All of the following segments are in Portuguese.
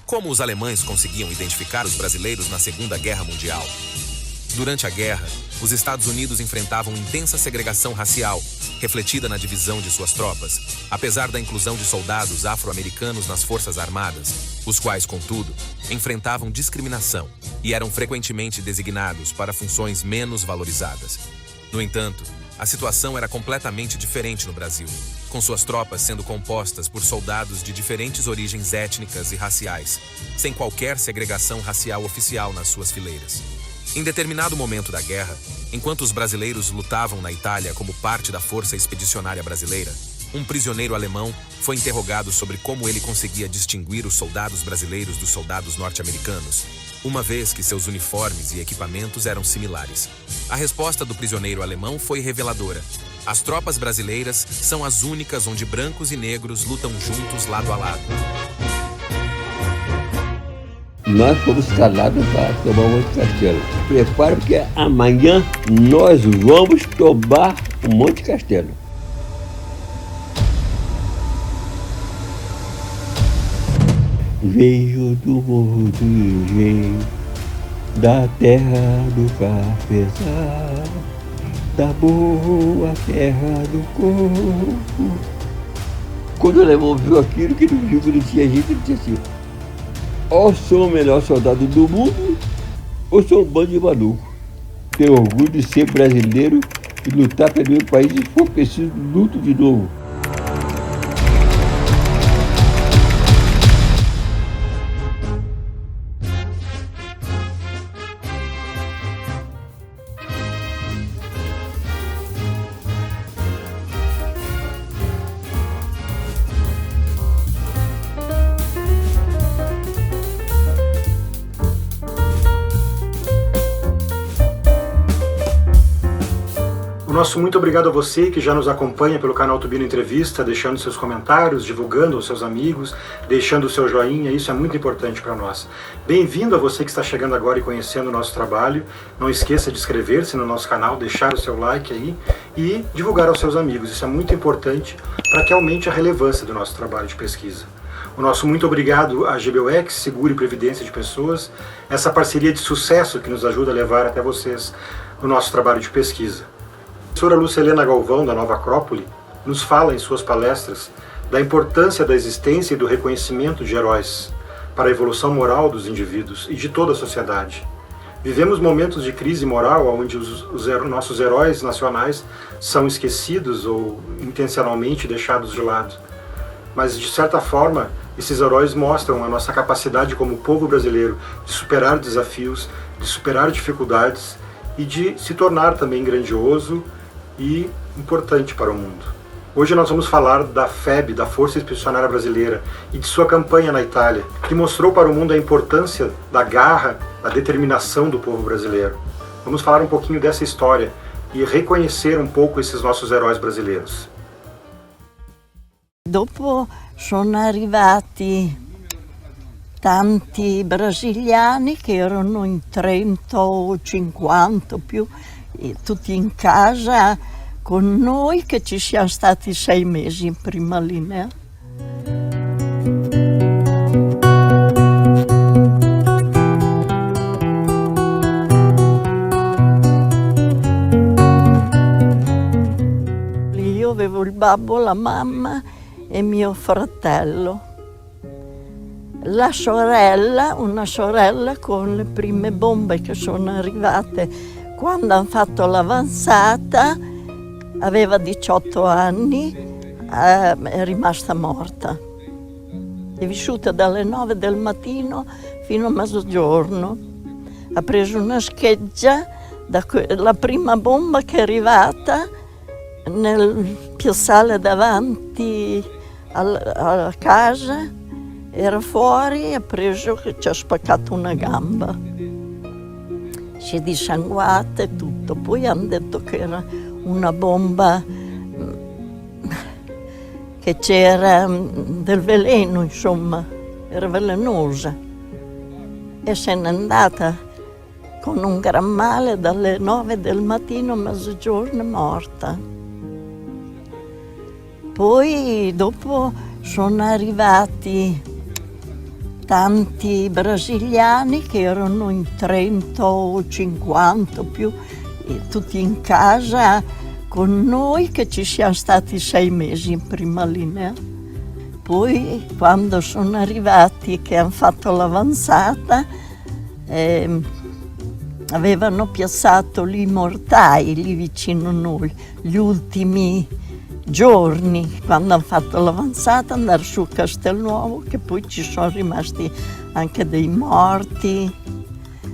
Como os alemães conseguiam identificar os brasileiros na Segunda Guerra Mundial? Durante a guerra, os Estados Unidos enfrentavam intensa segregação racial, refletida na divisão de suas tropas, apesar da inclusão de soldados afro-americanos nas Forças Armadas, os quais, contudo, enfrentavam discriminação e eram frequentemente designados para funções menos valorizadas. No entanto, a situação era completamente diferente no Brasil, com suas tropas sendo compostas por soldados de diferentes origens étnicas e raciais, sem qualquer segregação racial oficial nas suas fileiras. Em determinado momento da guerra, enquanto os brasileiros lutavam na Itália como parte da Força Expedicionária Brasileira, um prisioneiro alemão foi interrogado sobre como ele conseguia distinguir os soldados brasileiros dos soldados norte-americanos, uma vez que seus uniformes e equipamentos eram similares. A resposta do prisioneiro alemão foi reveladora. As tropas brasileiras são as únicas onde brancos e negros lutam juntos lado a lado. Nós fomos escalados para tomar um Monte Castelo. Prepara porque amanhã nós vamos tomar um Monte Castelo. Veio do morro do engenho, da terra do cafezal, da boa terra do coco. Quando o alemão viu aquilo, que não viu que não tinha gente, ele disse assim: ou sou o melhor soldado do mundo, ou sou um bando de maluco. Tenho orgulho de ser brasileiro e lutar pelo meu país, e se for preciso, luto de novo. Nosso muito obrigado a você que já nos acompanha pelo canal Tubino Entrevista, deixando seus comentários, divulgando aos seus amigos, deixando o seu joinha, isso é muito importante para nós. Bem-vindo a você que está chegando agora e conhecendo o nosso trabalho. Não esqueça de inscrever-se no nosso canal, deixar o seu like aí e divulgar aos seus amigos. Isso é muito importante para que aumente a relevância do nosso trabalho de pesquisa. O nosso muito obrigado à GBUX, Seguro e Previdência de Pessoas, essa parceria de sucesso que nos ajuda a levar até vocês o nosso trabalho de pesquisa. A professora Lúcia Helena Galvão, da Nova Acrópole, nos fala em suas palestras da importância da existência e do reconhecimento de heróis para a evolução moral dos indivíduos e de toda a sociedade. Vivemos momentos de crise moral onde nossos heróis nacionais são esquecidos ou intencionalmente deixados de lado. Mas, de certa forma, esses heróis mostram a nossa capacidade como povo brasileiro de superar desafios, de superar dificuldades e de se tornar também grandioso e importante para o mundo. Hoje nós vamos falar da FEB, da Força Expedicionária Brasileira, e de sua campanha na Itália, que mostrou para o mundo a importância da garra, da determinação do povo brasileiro. Vamos falar um pouquinho dessa história e reconhecer um pouco esses nossos heróis brasileiros. Dopo sono arrivati tanti brasiliani che erano in 30 o 50 o più, tutti in casa con noi, che ci siamo stati 6 mesi in prima linea. Io avevo il babbo, la mamma e mio fratello. La sorella, una sorella con le prime bombe che sono arrivate quando hanno fatto l'avanzata, aveva 18 anni, è rimasta morta. È vissuta dalle 9 del mattino fino a mezzogiorno. Ha preso una scheggia, la prima bomba che è arrivata nel piazzale davanti alla casa, era fuori, ha preso che ci ha spaccato una gamba. Si è dissanguata e tutto. Poi hanno detto che era una bomba, che c'era del veleno, insomma, era velenosa. E se n'è andata con un gran male dalle 9 del mattino a mezzogiorno, morta. Poi dopo sono arrivati tanti brasiliani che erano in 30 o 50 più, tutti in casa con noi, che ci siamo stati 6 mesi in prima linea. Poi quando sono arrivati e che hanno fatto l'avanzata, avevano piazzato lì i mortai, lì vicino a noi, gli ultimi giorni, quando hanno fatto l'avanzata, andare su Castelnuovo, che poi ci sono rimasti anche dei morti,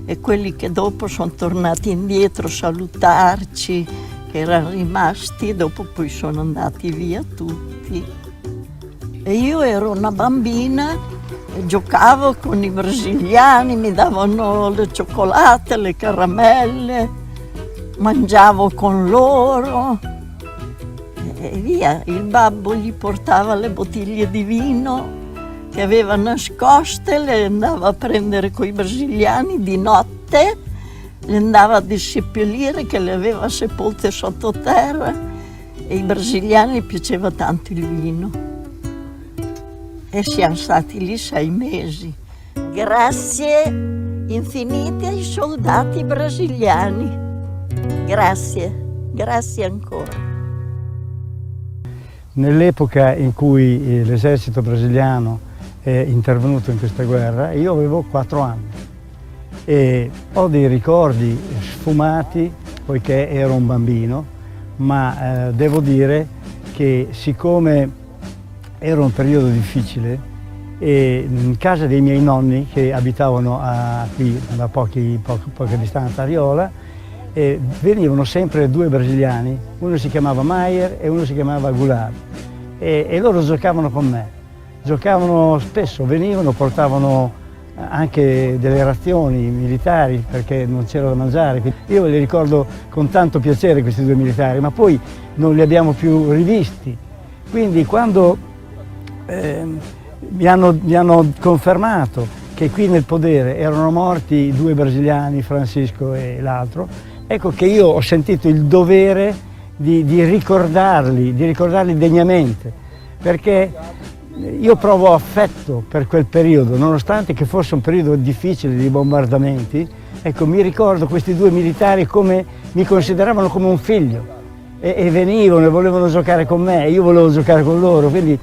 e quelli che dopo sono tornati indietro a salutarci, che erano rimasti, dopo poi sono andati via tutti. E io ero una bambina, giocavo con i brasiliani, mi davano le cioccolate, le caramelle, mangiavo con loro e via. Il babbo gli portava le bottiglie di vino che aveva nascoste, le andava a prendere coi brasiliani di notte, le andava a disseppellire, che le aveva sepolte sottoterra, e ai brasiliani gli piaceva tanto il vino. E siamo stati lì 6 mesi. Grazie infinite ai soldati brasiliani. Grazie, grazie ancora. Nell'epoca in cui l'esercito brasiliano è intervenuto in questa guerra, io avevo 4 anni e ho dei ricordi sfumati poiché ero un bambino, ma devo dire che siccome era un periodo difficile e in casa dei miei nonni, che abitavano qui a poca distanza a Riola, venivano sempre 2 brasiliani, uno si chiamava Maier e uno si chiamava Goulart, e loro giocavano con me. Giocavano spesso, venivano, portavano anche delle razioni militari perché non c'era da mangiare. Io li ricordo con tanto piacere questi 2 militari, ma poi non li abbiamo più rivisti. Quindi quando mi hanno confermato che qui nel podere erano morti 2 brasiliani, Francisco e l'altro, ecco che io ho sentito il dovere di ricordarli degnamente, perché io provo affetto per quel periodo, nonostante che fosse un periodo difficile di bombardamenti. Ecco, mi ricordo questi 2 militari come mi consideravano come un figlio e venivano e volevano giocare con me, e io volevo giocare con loro, quindi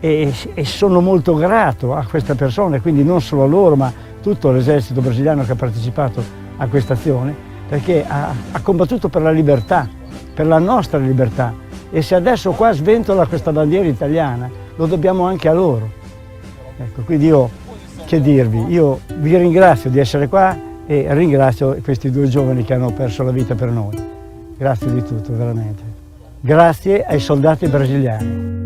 e sono molto grato a questa persona, quindi non solo a loro, ma tutto l'esercito brasiliano che ha partecipato a questa azione, perché ha combattuto per la libertà, per la nostra libertà, e se adesso qua sventola questa bandiera italiana, lo dobbiamo anche a loro. Ecco, quindi io, che dirvi, io vi ringrazio di essere qua e ringrazio questi 2 giovani che hanno perso la vita per noi. Grazie di tutto, veramente. Grazie ai soldati brasiliani.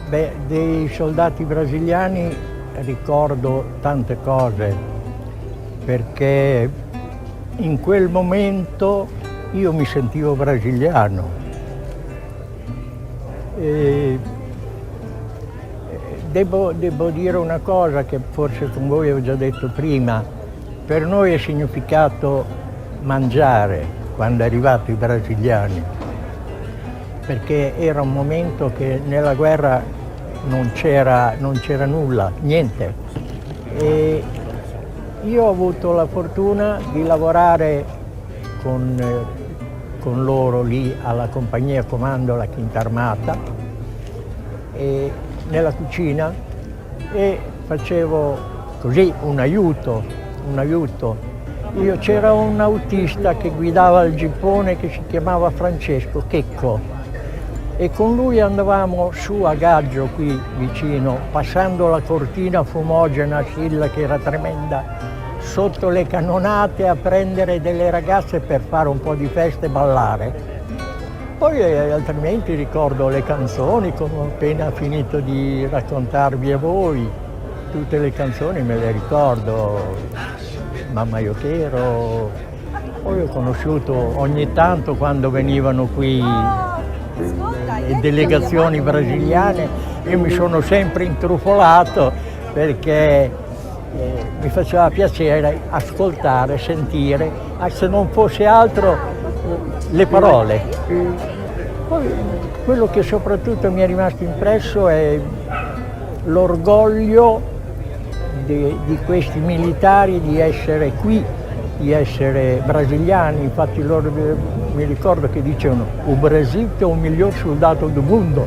Beh, dei soldati brasiliani ricordo tante cose, perché in quel momento io mi sentivo brasiliano. Devo dire una cosa che forse con voi ho già detto prima: per noi è significato mangiare quando è arrivato i brasiliani, perché era un momento che nella guerra non c'era nulla, niente. E io ho avuto la fortuna di lavorare con loro lì alla compagnia comando, la Quinta Armata, e nella cucina, e facevo così un aiuto. C'era un autista che guidava il gippone che si chiamava Francesco Checco, e con lui andavamo su a Gaggio qui vicino, passando la cortina fumogena Scilla, che era tremenda, sotto le cannonate, a prendere delle ragazze per fare un po' di festa e ballare. Poi altrimenti ricordo le canzoni, come ho appena finito di raccontarvi a voi. Tutte le canzoni me le ricordo, Mamma io chero. Poi ho conosciuto ogni tanto, quando venivano qui delegazioni brasiliane, io mi sono sempre intrufolato, perché mi faceva piacere ascoltare, sentire, se non fosse altro, le parole. Poi quello che soprattutto mi è rimasto impresso è l'orgoglio di questi militari di essere qui, di essere brasiliani. Infatti loro, mi ricordo che dicevano "o Brasil è il miglior soldato del mondo".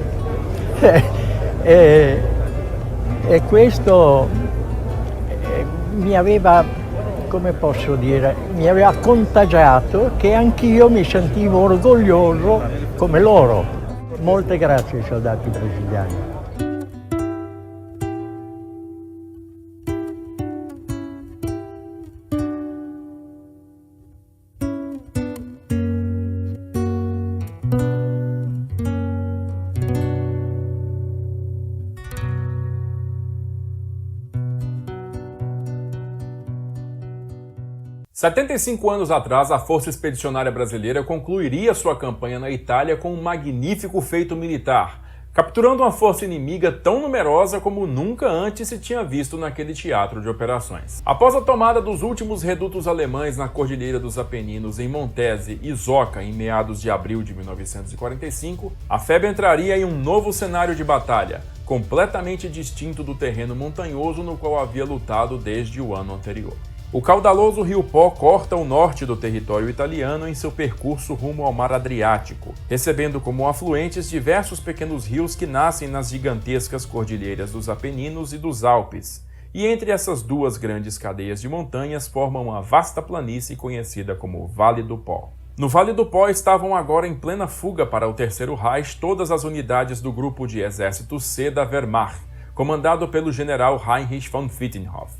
E questo mi aveva, come posso dire, mi aveva contagiato, che anch'io mi sentivo orgoglioso come loro. Molte grazie ai soldati brasiliani. "75 anos atrás, a Força Expedicionária Brasileira concluiria sua campanha na Itália com um magnífico feito militar, capturando uma força inimiga tão numerosa como nunca antes se tinha visto naquele teatro de operações. Após a tomada dos últimos redutos alemães na Cordilheira dos Apeninos em Montese e Zoca em meados de abril de 1945, a FEB entraria em um novo cenário de batalha, completamente distinto do terreno montanhoso no qual havia lutado desde o ano anterior. O caudaloso rio Pó corta o norte do território italiano em seu percurso rumo ao Mar Adriático, recebendo como afluentes diversos pequenos rios que nascem nas gigantescas cordilheiras dos Apeninos e dos Alpes, e entre essas duas grandes cadeias de montanhas formam uma vasta planície conhecida como Vale do Pó. No Vale do Pó estavam agora em plena fuga para o Terceiro Reich todas as unidades do Grupo de Exército C da Wehrmacht, comandado pelo general Heinrich von Fittenhof.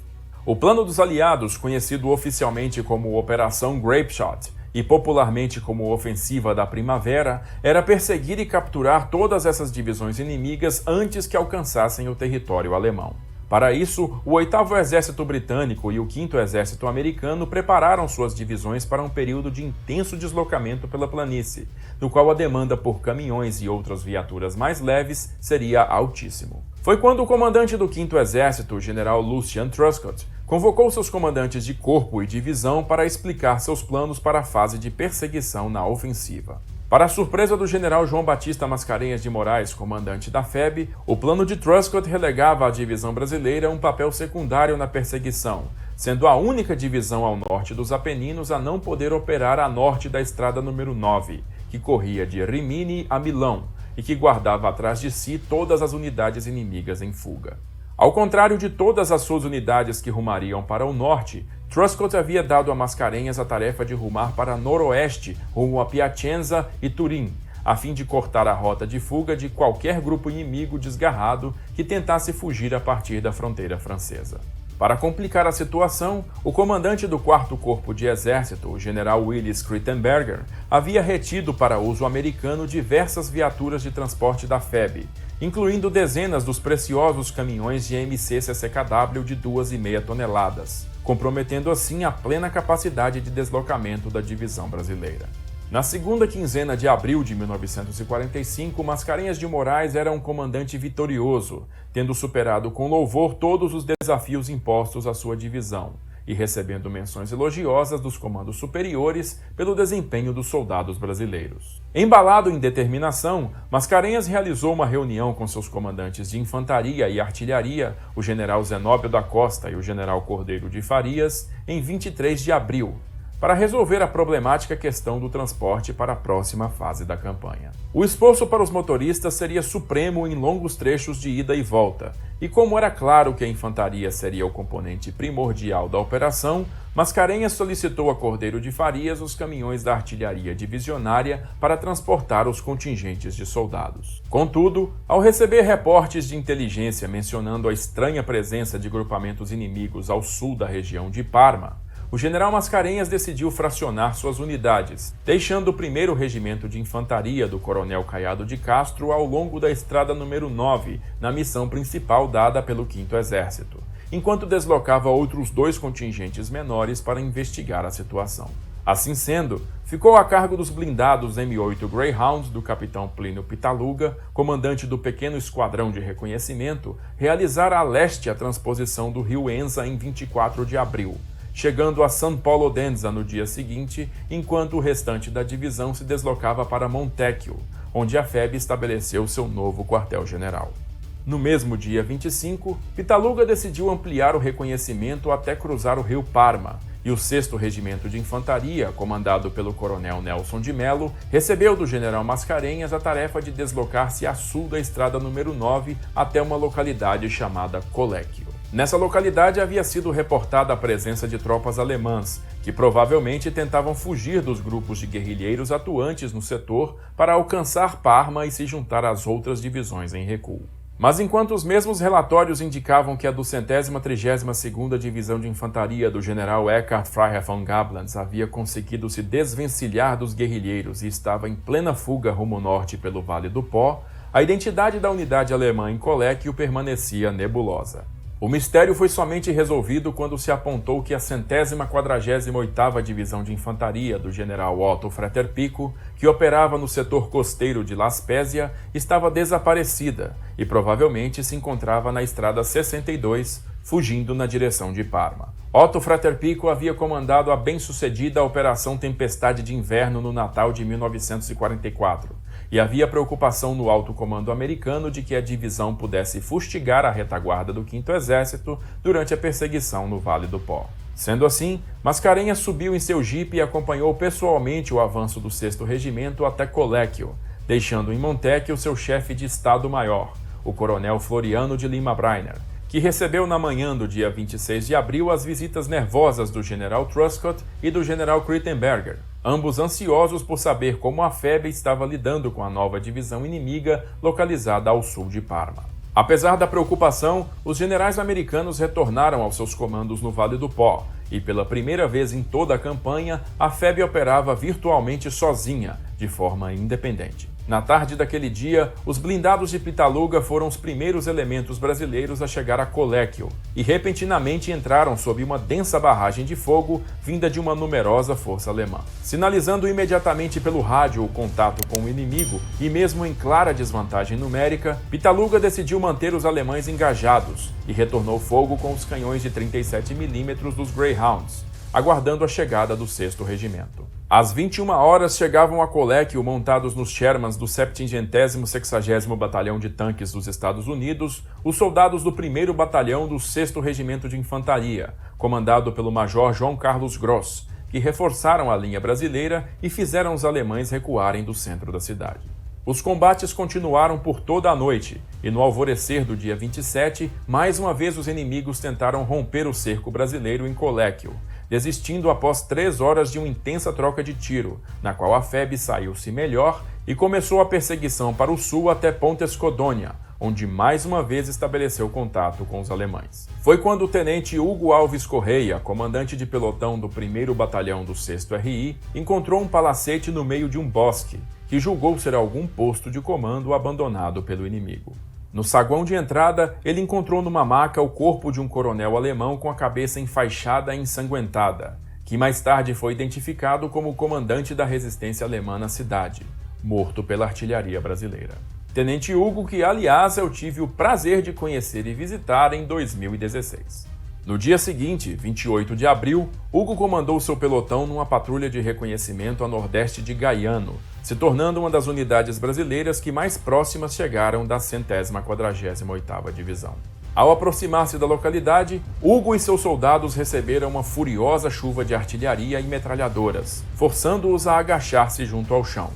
O plano dos aliados, conhecido oficialmente como Operação Grapeshot e popularmente como Ofensiva da Primavera, era perseguir e capturar todas essas divisões inimigas antes que alcançassem o território alemão. Para isso, o 8º Exército Britânico e o 5º Exército Americano prepararam suas divisões para um período de intenso deslocamento pela planície, no qual a demanda por caminhões e outras viaturas mais leves seria altíssimo. Foi quando o comandante do 5º Exército, o general Lucian Truscott, convocou seus comandantes de corpo e divisão para explicar seus planos para a fase de perseguição na ofensiva. Para a surpresa do general João Batista Mascarenhas de Moraes, comandante da FEB, o plano de Truscott relegava à divisão brasileira um papel secundário na perseguição, sendo a única divisão ao norte dos Apeninos a não poder operar a norte da estrada número 9, que corria de Rimini a Milão e que guardava atrás de si todas as unidades inimigas em fuga. Ao contrário de todas as suas unidades que rumariam para o norte, Truscott havia dado a Mascarenhas a tarefa de rumar para noroeste, rumo a Piacenza e Turim, a fim de cortar a rota de fuga de qualquer grupo inimigo desgarrado que tentasse fugir a partir da fronteira francesa. Para complicar a situação, o comandante do 4º Corpo de Exército, o general Willis Krittenberger, havia retido para uso americano diversas viaturas de transporte da FEB, incluindo dezenas dos preciosos caminhões de MC-CCKW de 2,5 toneladas, comprometendo assim a plena capacidade de deslocamento da divisão brasileira. Na segunda quinzena de abril de 1945, Mascarenhas de Moraes era um comandante vitorioso, tendo superado com louvor todos os desafios impostos à sua divisão e recebendo menções elogiosas dos comandos superiores pelo desempenho dos soldados brasileiros. Embalado em determinação, Mascarenhas realizou uma reunião com seus comandantes de infantaria e artilharia, o general Zenóbio da Costa e o general Cordeiro de Farias, em 23 de abril, para resolver a problemática questão do transporte para a próxima fase da campanha. O esforço para os motoristas seria supremo em longos trechos de ida e volta, e como era claro que a infantaria seria o componente primordial da operação, Mascarenhas solicitou a Cordeiro de Farias os caminhões da artilharia divisionária para transportar os contingentes de soldados. Contudo, ao receber reportes de inteligência mencionando a estranha presença de grupamentos inimigos ao sul da região de Parma, o general Mascarenhas decidiu fracionar suas unidades, deixando o 1º Regimento de Infantaria do coronel Caiado de Castro ao longo da estrada número 9, na missão principal dada pelo 5º Exército, enquanto deslocava outros 2 contingentes menores para investigar a situação. Assim sendo, ficou a cargo dos blindados M8 Greyhounds do capitão Plínio Pitaluga, comandante do pequeno esquadrão de reconhecimento, realizar a leste a transposição do rio Enza em 24 de abril, chegando a San Polo d'Enza no dia seguinte, enquanto o restante da divisão se deslocava para Montecchio, onde a FEB estabeleceu seu novo quartel-general. No mesmo dia 25, Pitaluga decidiu ampliar o reconhecimento até cruzar o rio Parma, e o 6º Regimento de Infantaria, comandado pelo coronel Nelson de Mello, recebeu do general Mascarenhas a tarefa de deslocar-se a sul da estrada número 9 até uma localidade chamada Coléquio. Nessa localidade havia sido reportada a presença de tropas alemãs, que provavelmente tentavam fugir dos grupos de guerrilheiros atuantes no setor para alcançar Parma e se juntar às outras divisões em recuo. Mas enquanto os mesmos relatórios indicavam que a 232ª Divisão de Infantaria do general Eckhard Freiherr von Gablans havia conseguido se desvencilhar dos guerrilheiros e estava em plena fuga rumo norte pelo Vale do Pó, a identidade da unidade alemã em Coléquio permanecia nebulosa. O mistério foi somente resolvido quando se apontou que a 148ª Divisão de Infantaria do general Otto Fraterpico, que operava no setor costeiro de La Spezia, estava desaparecida e provavelmente se encontrava na estrada 62, fugindo na direção de Parma. Otto Fraterpico havia comandado a bem-sucedida Operação Tempestade de Inverno no Natal de 1944, e havia preocupação no alto comando americano de que a divisão pudesse fustigar a retaguarda do 5º Exército durante a perseguição no Vale do Pó. Sendo assim, Mascarenhas subiu em seu jipe e acompanhou pessoalmente o avanço do 6º Regimento até Coléquio, deixando em Montecchio seu chefe de Estado-Maior, o coronel Floriano de Lima Breiner, que recebeu na manhã do dia 26 de abril as visitas nervosas do general Truscott e do general Krittenberger, ambos ansiosos por saber como a FEB estava lidando com a nova divisão inimiga localizada ao sul de Parma. Apesar da preocupação, os generais americanos retornaram aos seus comandos no Vale do Pó, e pela primeira vez em toda a campanha, a FEB operava virtualmente sozinha, de forma independente. Na tarde daquele dia, os blindados de Pitaluga foram os primeiros elementos brasileiros a chegar a Coléquio e repentinamente entraram sob uma densa barragem de fogo vinda de uma numerosa força alemã. Sinalizando imediatamente pelo rádio o contato com o inimigo e mesmo em clara desvantagem numérica, Pitaluga decidiu manter os alemães engajados e retornou fogo com os canhões de 37 mm dos Greyhounds, aguardando a chegada do 6º Regimento. Às 21 horas chegavam a Coléquio montados nos Shermans do 760º Batalhão de Tanques dos Estados Unidos, os soldados do 1º Batalhão do 6º Regimento de Infantaria, comandado pelo Major João Carlos Gross, que reforçaram a linha brasileira e fizeram os alemães recuarem do centro da cidade. Os combates continuaram por toda a noite, e no alvorecer do dia 27, mais uma vez os inimigos tentaram romper o cerco brasileiro em Coléquio, desistindo após 3 horas de uma intensa troca de tiro, na qual a FEB saiu-se melhor e começou a perseguição para o sul até Pontescodonia, onde mais uma vez estabeleceu contato com os alemães. Foi quando o tenente Hugo Alves Correia, comandante de pelotão do 1º Batalhão do 6º RI, encontrou um palacete no meio de um bosque, que julgou ser algum posto de comando abandonado pelo inimigo. No saguão de entrada, ele encontrou numa maca o corpo de um coronel alemão com a cabeça enfaixada e ensanguentada, que mais tarde foi identificado como o comandante da resistência alemã na cidade, morto pela artilharia brasileira. Tenente Hugo, que aliás eu tive o prazer de conhecer e visitar em 2016. No dia seguinte, 28 de abril, Hugo comandou seu pelotão numa patrulha de reconhecimento a nordeste de Gaiano, se tornando uma das unidades brasileiras que mais próximas chegaram da 148ª Divisão. Ao aproximar-se da localidade, Hugo e seus soldados receberam uma furiosa chuva de artilharia e metralhadoras, forçando-os a agachar-se junto ao chão.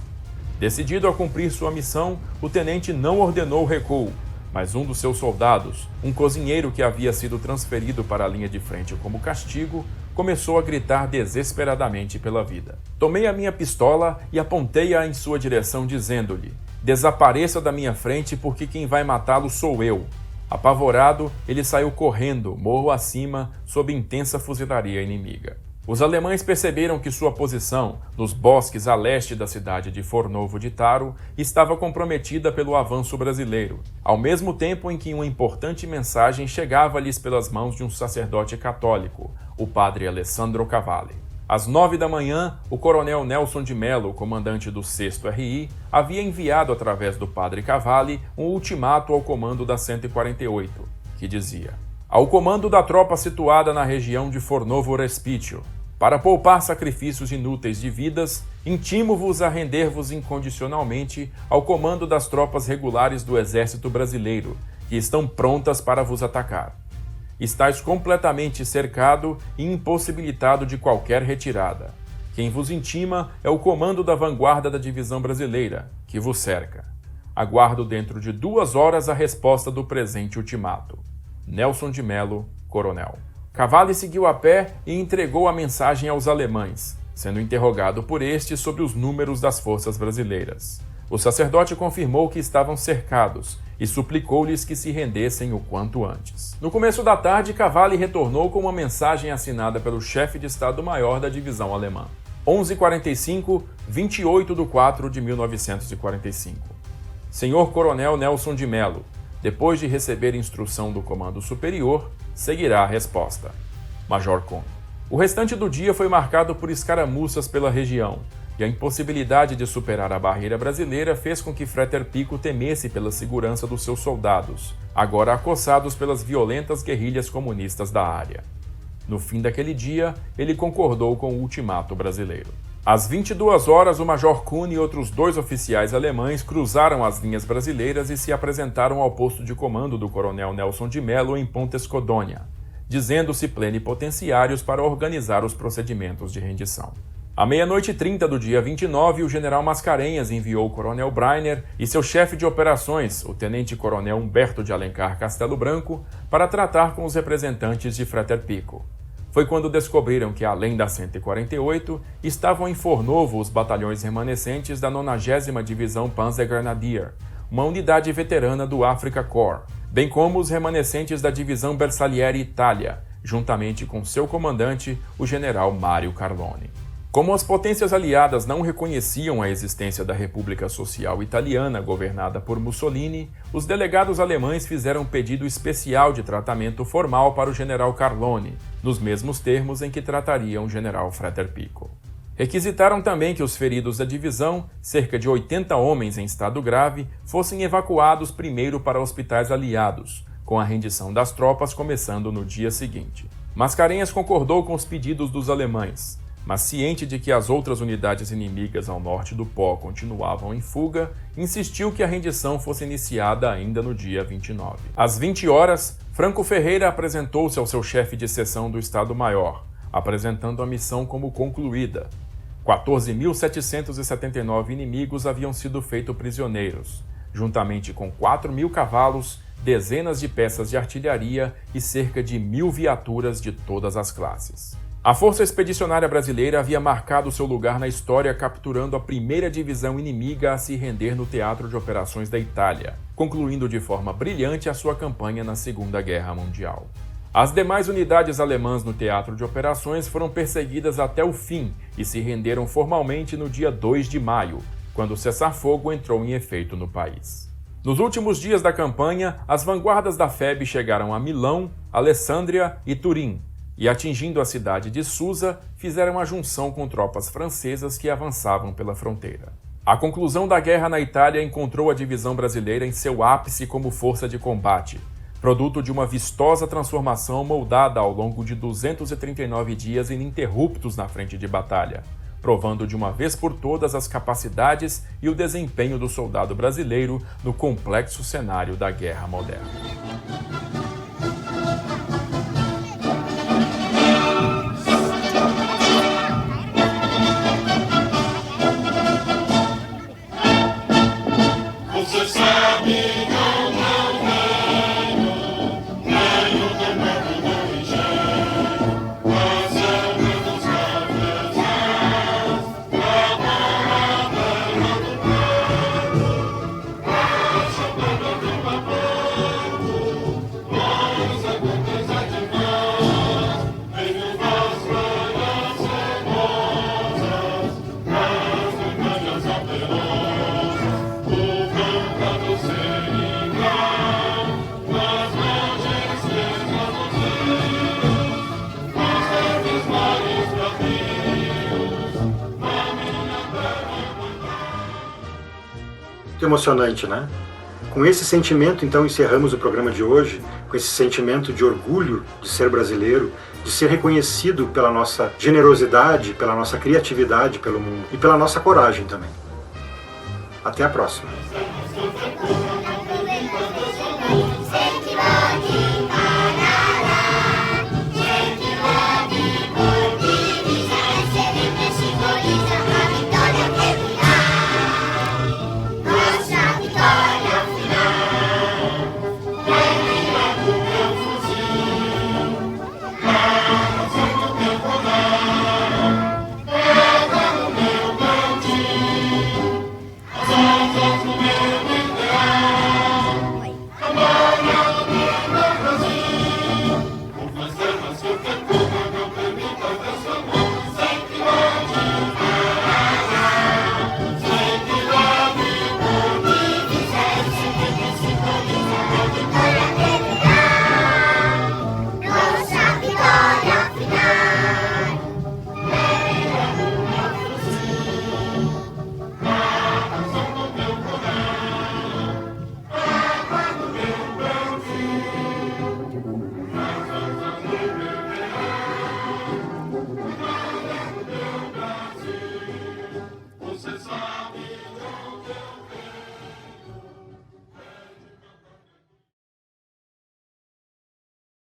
Decidido a cumprir sua missão, o tenente não ordenou o recuo, mas um dos seus soldados, um cozinheiro que havia sido transferido para a linha de frente como castigo, começou a gritar desesperadamente pela vida. Tomei a minha pistola e apontei-a em sua direção, dizendo-lhe: "Desapareça da minha frente, porque quem vai matá-lo sou eu." Apavorado, ele saiu correndo, morro acima, sob intensa fuzilaria inimiga. Os alemães perceberam que sua posição, nos bosques a leste da cidade de Fornovo de Taro, estava comprometida pelo avanço brasileiro, ao mesmo tempo em que uma importante mensagem chegava-lhes pelas mãos de um sacerdote católico, o padre Alessandro Cavalli. Às 9 da manhã, o coronel Nelson de Mello, comandante do 6º RI, havia enviado através do padre Cavalli um ultimato ao comando da 148, que dizia: "Ao comando da tropa situada na região de Fornovo Respitio, Para poupar sacrifícios inúteis de vidas, intimo-vos a render-vos incondicionalmente ao comando das tropas regulares do Exército Brasileiro, que estão prontas para vos atacar. Estais completamente cercado e impossibilitado de qualquer retirada. Quem vos intima é o comando da vanguarda da Divisão Brasileira, que vos cerca. Aguardo dentro de 2 horas a resposta do presente ultimato. Nelson de Mello, Coronel. Cavalli seguiu a pé e entregou a mensagem aos alemães, sendo interrogado por estes sobre os números das forças brasileiras. O sacerdote confirmou que estavam cercados e suplicou-lhes que se rendessem o quanto antes. No começo da tarde, Cavalli retornou com uma mensagem assinada pelo chefe de Estado-Maior da divisão alemã. 11h45, 28/4/1945. Senhor Coronel Nelson de Mello, depois de receber instrução do Comando Superior, seguirá a resposta. Major Kuhn. O restante do dia foi marcado por escaramuças pela região, e a impossibilidade de superar a barreira brasileira fez com que Frater Pico temesse pela segurança dos seus soldados, agora acossados pelas violentas guerrilhas comunistas da área. No fim daquele dia, ele concordou com o ultimato brasileiro. Às 22 horas, o Major Kuhn e outros 2 oficiais alemães cruzaram as linhas brasileiras e se apresentaram ao posto de comando do Coronel Nelson de Mello em Ponta Escodônia, dizendo-se plenipotenciários para organizar os procedimentos de rendição. À 00h30 do dia 29, o general Mascarenhas enviou o Coronel Breiner e seu chefe de operações, o Tenente-Coronel Humberto de Alencar Castelo Branco, para tratar com os representantes de Frater Pico. Foi quando descobriram que, além da 148, estavam em Fornovo os batalhões remanescentes da 90ª Divisão Panzergrenadier, uma unidade veterana do Afrika Korps, bem como os remanescentes da Divisão Bersaglieri Itália, juntamente com seu comandante, o general Mário Carlone. Como as potências aliadas não reconheciam a existência da República Social Italiana governada por Mussolini, os delegados alemães fizeram pedido especial de tratamento formal para o general Carlone, nos mesmos termos em que tratariam o general Frater Pico. Requisitaram também que os feridos da divisão, cerca de 80 homens em estado grave, fossem evacuados primeiro para hospitais aliados, com a rendição das tropas começando no dia seguinte. Mascarenhas concordou com os pedidos dos alemães, mas ciente de que as outras unidades inimigas ao norte do Pó continuavam em fuga, insistiu que a rendição fosse iniciada ainda no dia 29. Às 20 horas, Franco Ferreira apresentou-se ao seu chefe de seção do Estado-Maior, apresentando a missão como concluída. 14.779 inimigos haviam sido feitos prisioneiros, juntamente com 4.000 cavalos, dezenas de peças de artilharia e cerca de 1.000 viaturas de todas as classes. A Força Expedicionária Brasileira havia marcado seu lugar na história capturando a primeira divisão inimiga a se render no Teatro de Operações da Itália, concluindo de forma brilhante a sua campanha na Segunda Guerra Mundial. As demais unidades alemãs no Teatro de Operações foram perseguidas até o fim e se renderam formalmente no dia 2 de maio, quando o cessar-fogo entrou em efeito no país. Nos últimos dias da campanha, as vanguardas da FEB chegaram a Milão, Alessandria e Turim, e atingindo a cidade de Susa, fizeram a junção com tropas francesas que avançavam pela fronteira. A conclusão da guerra na Itália encontrou a divisão brasileira em seu ápice como força de combate, produto de uma vistosa transformação moldada ao longo de 239 dias ininterruptos na frente de batalha, provando de uma vez por todas as capacidades e o desempenho do soldado brasileiro no complexo cenário da guerra moderna. Emocionante, né? Com esse sentimento, então, encerramos o programa de hoje, com esse sentimento de orgulho de ser brasileiro, de ser reconhecido pela nossa generosidade, pela nossa criatividade pelo mundo e pela nossa coragem também. Até a próxima.